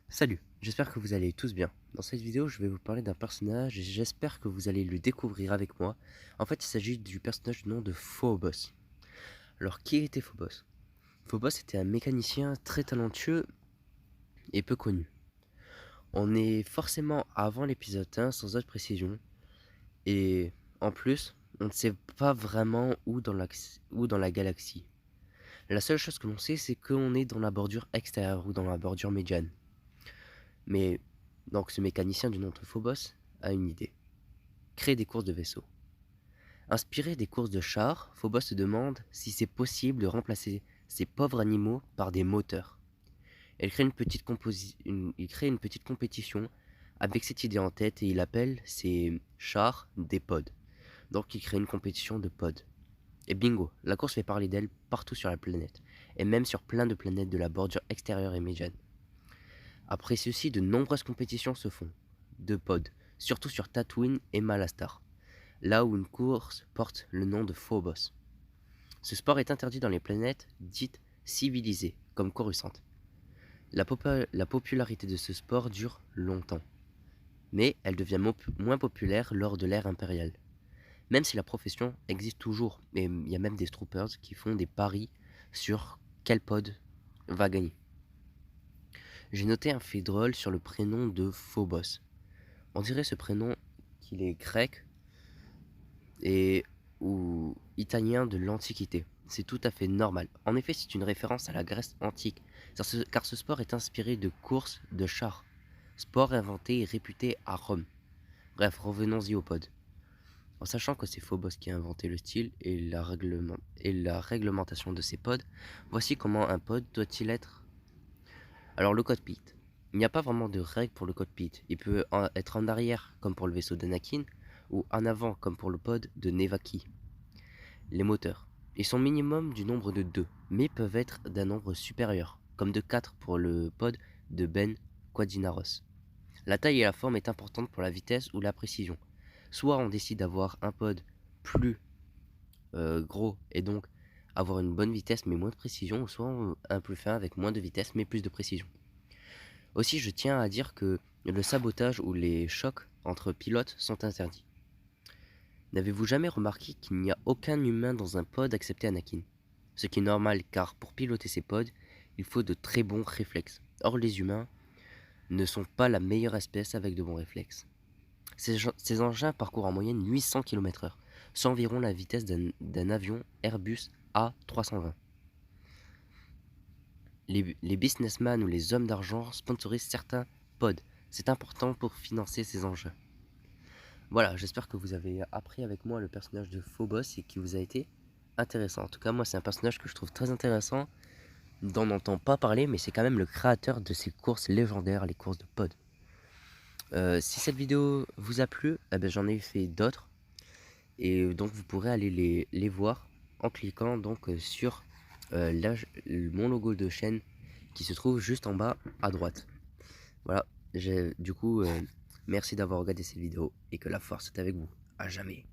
Salut, j'espère que vous allez tous bien. Dans cette vidéo, je vais vous parler d'un personnage et j'espère que vous allez le découvrir avec moi. En fait, il s'agit du personnage du nom de Phobos. Alors, qui était Phobos? Phobos était un mécanicien très talentueux et peu connu. On est forcément avant l'épisode 1 sans autre précision et en plus, on ne sait pas vraiment où dans la galaxie. La seule chose que l'on sait, c'est qu'on est dans la bordure extérieure ou dans la bordure médiane. Mais donc ce mécanicien du nom de Phobos a une idée. Créer des courses de vaisseaux. Inspiré des courses de chars, Phobos se demande si c'est possible de remplacer ces pauvres animaux par des moteurs. Il crée une petite compétition avec cette idée en tête et il appelle ces chars des pods. Donc il crée une compétition de pods. Et bingo, la course fait parler d'elle partout sur la planète, et même sur plein de planètes de la bordure extérieure et médiane. Après ceci, de nombreuses compétitions se font, de pods, surtout sur Tatooine et Malastar, là où une course porte le nom de Phobos. Ce sport est interdit dans les planètes dites civilisées, comme Coruscant. La popularité de ce sport dure longtemps, mais elle devient moins populaire lors de l'ère impériale. Même si la profession existe toujours, et il y a même des troopers qui font des paris sur quel pod va gagner. J'ai noté un fait drôle sur le prénom de Phobos. On dirait ce prénom qu'il est grec et ou italien de l'Antiquité. C'est tout à fait normal. En effet, c'est une référence à la Grèce antique, car ce sport est inspiré de courses de chars, sport inventé et réputé à Rome. Bref, revenons-y au pod. En sachant que c'est Phobos qui a inventé le style et la réglementation de ces pods, voici comment un pod doit-il être. Alors le cockpit. Il n'y a pas vraiment de règle pour le cockpit. Il peut être en arrière comme pour le vaisseau d'Anakin ou en avant comme pour le pod de Nevaki. Les moteurs. Ils sont minimum du nombre de 2, mais peuvent être d'un nombre supérieur, comme de 4 pour le pod de Ben Quadinaros. La taille et la forme est importante pour la vitesse ou la précision. Soit on décide d'avoir un pod plus gros et donc avoir une bonne vitesse mais moins de précision, ou soit un plus fin avec moins de vitesse mais plus de précision. Aussi, je tiens à dire que le sabotage ou les chocs entre pilotes sont interdits. N'avez-vous jamais remarqué qu'il n'y a aucun humain dans un pod excepté Anakin? Ce qui est normal car pour piloter ces pods, il faut de très bons réflexes. Or les humains ne sont pas la meilleure espèce avec de bons réflexes. Ces engins parcourent en moyenne 800 km/h, soit environ la vitesse d'un avion Airbus A320. Les businessmen ou les hommes d'argent sponsorisent certains pods. C'est important pour financer ces enjeux. Voilà, j'espère que vous avez appris avec moi le personnage de Phobos et qui vous a été intéressant. En tout cas, moi, c'est un personnage que je trouve très intéressant, dont on n'entend pas parler, mais c'est quand même le créateur de ces courses légendaires, les courses de pod. Si cette vidéo vous a plu, eh ben, j'en ai fait d'autres, et donc vous pourrez aller les voir en cliquant donc sur mon logo de chaîne qui se trouve juste en bas à droite. Voilà, du coup, merci d'avoir regardé cette vidéo et que la force est avec vous. À jamais.